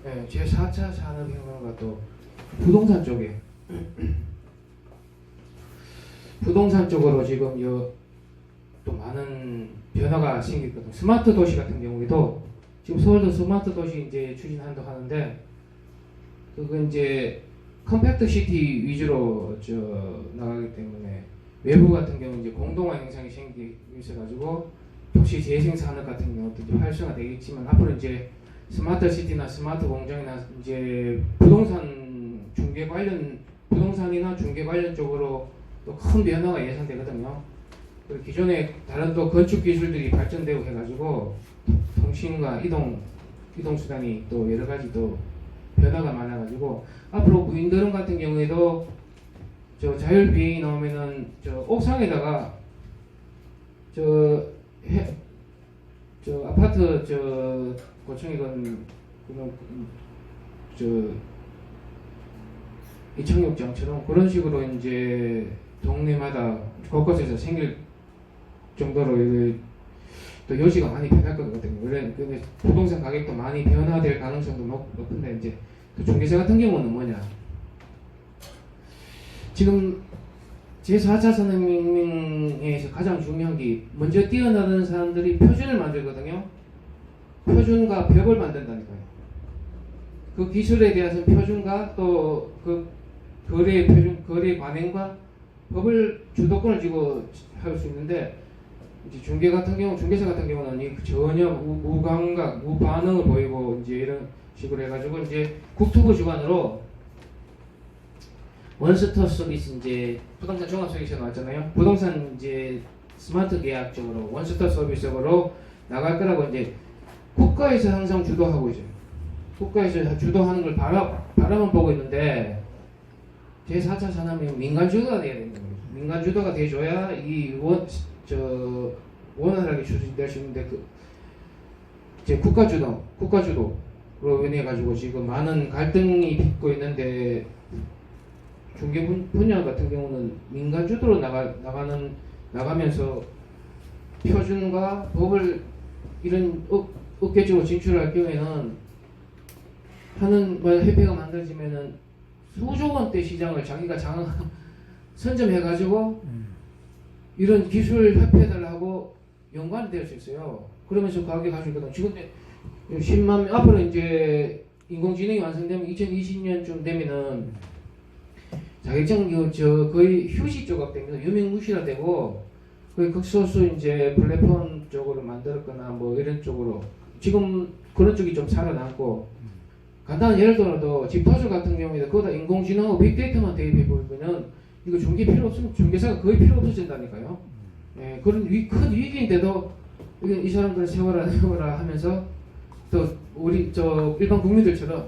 예, 제4차 산업혁명과 또 부동산 쪽에 부동산 쪽으로 지금 또 많은 변화가 생겼거든요. 스마트 도시 같은 경우에도 지금 서울도 스마트 도시 이제 추진한다고 하는데 그건 이제 컴팩트 시티 위주로 나가기 때문에 외부 같은 경우 이제 공동화 현상이 생기고 있어가지고 도시 재생 산업 같은 경우도 이제 활성화되겠지만 앞으로 이제 스마트 시티나 스마트 공장이나 이제 부동산이나 중개 관련 쪽으로 또 큰 변화가 예상되거든요. 그리고 기존에 다른 또 건축 기술들이 발전되고 해가지고 통신과 이동 수단이 또 여러 가지 또 변화가 많아가지고 앞으로 무인도론 같은 경우에도 저 자율 비행이 나오면은 저 옥상에다가 저 아파트 고층이건 이청육장처럼 그런 식으로 이제 동네마다 곳곳에서 생길 정도로 또 요지가 많이 변할 거거든요. 근데 부동산 가격도 많이 변화될 가능성도 높은데 이제 그 중개사 같은 경우는 뭐냐? 지금 제4차 산업혁명에서 가장 중요한 게 먼저 뛰어나는 사람들이 표준을 만들거든요. 표준과 벽을 만든다니까요. 그 기술에 대해서 표준과 또 그 거래 관행과 법을 주도권을 쥐고 할 수 있는데 이제 중개사 같은 경우는 전혀 무감각, 무반응을 보이고 이제 이런 식으로 해가지고 이제 국토부 주관으로 원스톱 서비스 이제 부동산 종합 서비스가 나왔잖아요. 부동산 이제 스마트 계약 쪽으로 원스톱 서비스적으로 나갈 거라고 이제 국가에서 항상 주도하고 있어요. 국가에서 주도하는 걸 바라만 보고 있는데 제4차 산업은 민간 주도가 돼야 되는 거예요. 민간 주도가 돼줘야 이 원활하게 추진될 수 있는데 이제 국가 주도로 인해 가지고 지금 많은 갈등이 빚고 있는데 중개 분야 같은 경우는 민간 주도로 나가면서 표준과 법을 이런 업계적으로 진출할 경우에는 협회가 만들어지면은 수조 원대 시장을 자기가 선점해가지고 이런 기술 협회들하고 연관이 될 수 있어요. 그러면서 가격이 가지고 있거든. 지금 10만 앞으로 이제 인공지능이 완성되면 2020년쯤 되면은 자격증 거의 휴식 조각 되면서 유명무실화되고 거의 극소수 이제 플랫폼 쪽으로 만들었거나 뭐 이런 쪽으로 지금 그런 쪽이 좀 살아남고 간단한 예를 들어도 집터주 같은 경우에 거기다 인공지능하고 빅데이터만 대입해 보면은 이거 중개 필요 없으면 중개사가 거의 필요 없어진다니까요. 예, 그런 큰 위기인데도 이 사람들 세워라 하면서 또 우리 일반 국민들처럼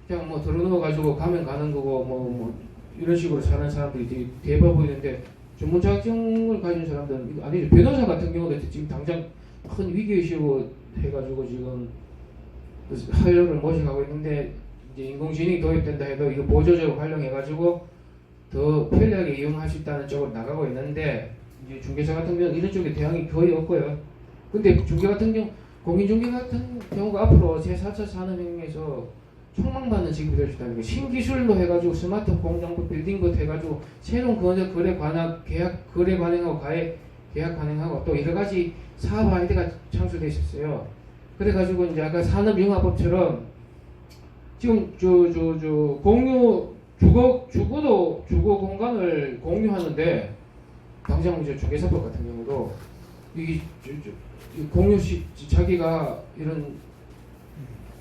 그냥 뭐 들어넣어가지고 가면 가는 거고 뭐 이런 식으로 사는 사람들이 대부분 보이는데 전문 자격증을 가진 사람들은 아니죠. 변호사 같은 경우도 지금 당장 큰 위기의식으로 해가지고 지금 활력을 모셔가고 있는데 이제 인공지능이 도입된다 해도 이거 보조적으로 활용해가지고 더 편리하게 이용할 수 있다는 쪽으로 나가고 있는데 이제 중개사 같은 경우는 이런 쪽에 대응이 거의 없고요. 근데 중개 같은 경우 공인중개 같은 경우가 앞으로 제4차 산업혁명에서 촉망받는 직업이 될 수 있다는 거. 신기술로 해가지고 스마트 공장부 빌딩부터 해가지고 새로운 거래 관행 계약 거래 관행하고 계약 관행하고 또 여러 가지 사업 아이디가 창출돼 있었어요. 그래가지고 이제 아까 산업융합법처럼 지금 주거 공간을 공유하는데 당장 이제 중개사법 같은 경우도 이 자기가 이런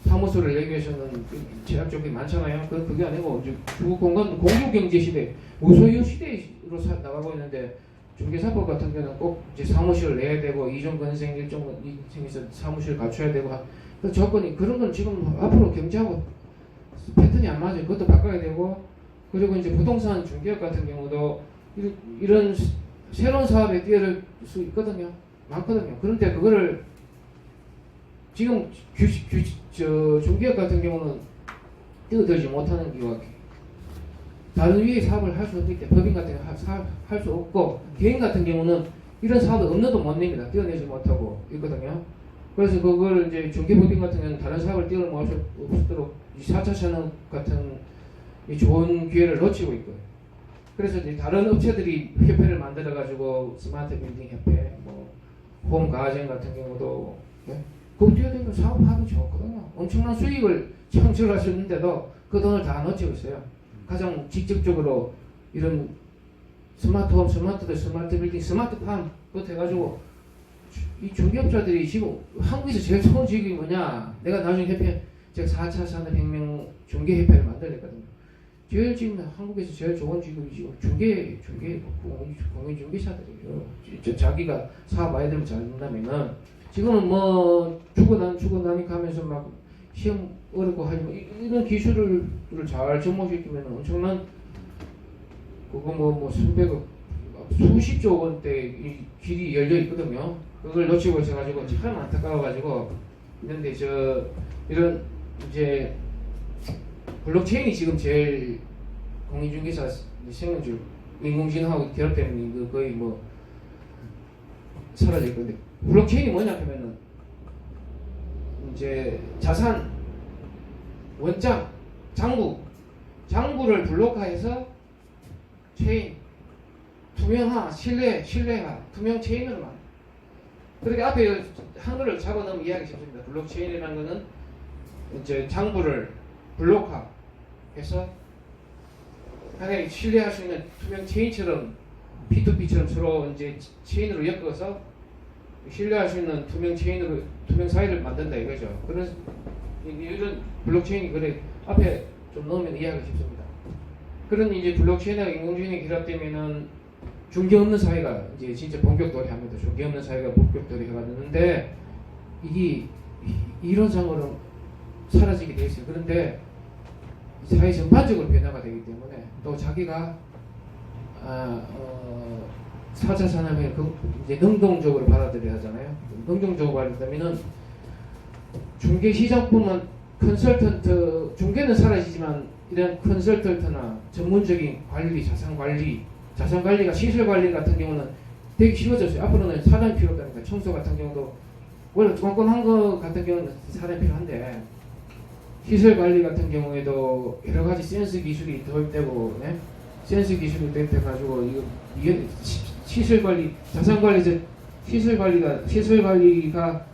사무소를 내기 위해서는 제약적이 많잖아요. 그게 아니고 이제 주거 공간 공유 경제 시대, 무소유 시대로 나가고 있는데 중개사법 같은 경우는 꼭 이제 사무실을 내야 되고 이종 건생 일종 건생에서 사무실 갖춰야 되고 그 조건이 그런 건 지금 앞으로 경제하고 패턴이 안 맞아요. 그것도 바꿔야 되고 그리고 이제 부동산 중개업 같은 경우도 이런 새로운 사업에 뛰어들 수 있거든요. 많거든요. 그런데 그거를 지금 중개업 같은 경우는 뛰어들지 못하는 이유가 다른 위에 사업을 할 수 없기 때문에 법인 같은 거 할 수 없고 개인 같은 경우는 이런 사업을 업로드 못 냅니다. 뛰어내지 못하고 있거든요. 그래서 그걸 이제 중개법인 같은 경우는 다른 사업을 뛰어넘을 수 없도록 4차 산업 같은 이 좋은 기회를 놓치고 있고요. 그래서 이제 다른 업체들이 협회를 만들어 가지고 스마트 빌딩 협회, 홈 가전 같은 경우도 그거 뛰어들면 사업하기 좋거든요. 엄청난 수익을 창출할 수 있는데도 그 돈을 다 놓치고 있어요. 가장 직접적으로 이런 스마트홈, 스마트 빌딩, 스마트팜 그것 해가지고 이 중개업자들이 지금 한국에서 제일 좋은 직업이 뭐냐? 내가 나중에 협회, 제가 4차 산업혁명 중개협회를 만들었거든요. 제일 지금 한국에서 제일 좋은 직업이 지금 공인중개사들이에요. 자기가 사업 아이들을 잘 된다면은 지금은 뭐 죽어나니까 하면서 막 시험 어렵고 하지만 이런 기술을 잘 접목시키면 엄청난 그거 뭐 수백억 수십조 원대 이 길이 열려 있거든요. 그걸 놓치고 있어가지고 참 안타까워가지고 있는데 이런 이제 블록체인이 지금 제일 공인중개사 생명줄 인공지능하고 결합되는 거의 뭐 사라질 건데 블록체인이 뭐냐 하면은 이제 자산 원장 장부를 블록화해서 체인 투명화 신뢰화 투명 체인으로 만 그렇게 앞에 한글을 잡아넣으면 이해하기 쉽습니다. 블록체인이라는 거는 이제 장부를 블록화해서 하나의 신뢰할 수 있는 투명 체인처럼 P2P처럼 서로 이제 체인으로 엮어서 신뢰할 수 있는 투명 체인으로 투명 사회를 만든다 이거죠. 그래서 이런 블록체인이 그래 앞에 좀 넣으면 이해하기 쉽습니다. 그런 이제 블록체인과 인공지능이 결합되면은 중개 없는 사회가 이제 진짜 본격적으로 합니다. 중개 없는 사회가 본격적으로 해가는데 이게 이론상으로 사라지게 돼 있어요. 그런데 사회 전반적으로 변화가 되기 때문에 또 자기가 4차 산업에 이제 능동적으로 받아들여야 하잖아요. 능동적으로 받아들이면은 중개 시장뿐만 컨설턴트 중개는 사라지지만 이런 컨설턴트나 전문적인 관리, 자산 관리가 시설 관리 같은 경우는 되게 쉬워졌어요. 앞으로는 사람이 필요 없다니까. 청소 같은 경우도 원래 꼼꼼한 거 같은 경우는 사람이 필요한데 시설 관리 같은 경우에도 여러 가지 센스 기술이 도입되고, 네? 센스 기술이 도입돼가지고 이게 시설 관리, 자산 관리, 시설 관리가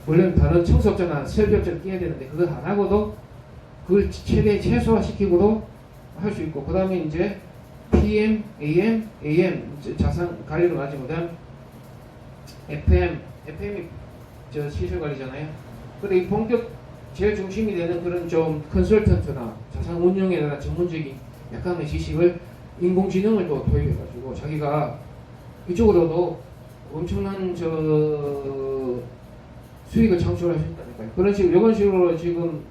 원래는 다른 청소업자나 설비업자를 끼야 되는데 그걸 안 하고도 그걸 최대 최소화시키고도 할 수 있고, 그 다음에 이제 PM, AM 자산 관리로 가지 못한 FM이 시설 관리잖아요. 근데 이 본격 제일 중심이 되는 그런 좀 컨설턴트나 자산 운용에 대한 전문적인 약간의 지식을 인공지능을 또 도입해가지고 자기가 이쪽으로도 엄청난 수익을 창출할 수 있다니까요. 그런 식으로 이런 식으로 지금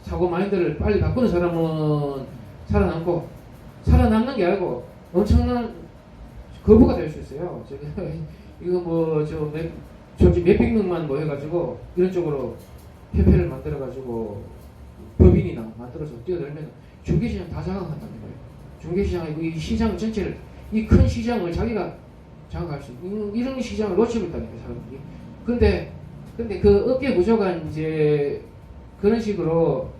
사고 마인드를 빨리 바꾸는 사람은 살아남고 살아남는 게 아니고 엄청난 거부가 될 수 있어요. 이거 몇백 명만 모여가지고 이런 쪽으로 협회를 만들어가지고 법인이나 만들어서 뛰어들면 중개시장 다 장악한다는 거예요. 중개시장 이 시장 전체를 이 큰 시장을 자기가 장악할 수 있는 이런 시장을 놓치고 있다니까요, 사람들이. 근데 그 업계 구조가 이제 그런 식으로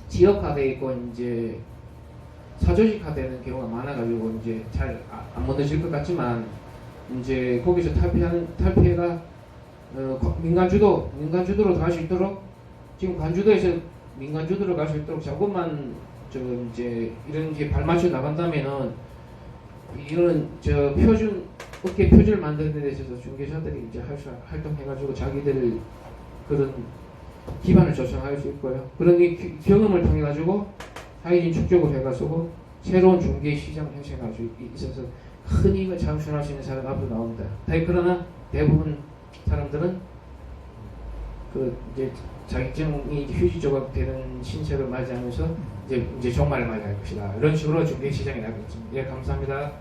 지역화돼 있고 이제 사조직화되는 경우가 많아가지고 이제 잘 안 무너질 것 같지만 이제 거기서 탈피가 민간 주도로 갈 수 있도록 지금 관주도에서 민간 주도로 갈 수 있도록 조금만 이제 이런 게 발맞춰 나간다면은 이런 업계 표준을 만드는 데 있어서 중개사들이 이제 활동해가지고 자기들 그런 기반을 조성할 수 있고요. 그런 경험을 통해 가지고 사회적인 축적을 해가지고 새로운 중개 시장 형성할 수 있어서 큰 이익을 창출할 수 있는 사람 앞으로 나옵니다. 그러나 대부분 사람들은 이제 자격증이 휴지 조각 되는 신체를 맞이하면서 이제 종말을 맞이할 것이다. 이런 식으로 중개 시장이 나겠습니다. 예, 감사합니다.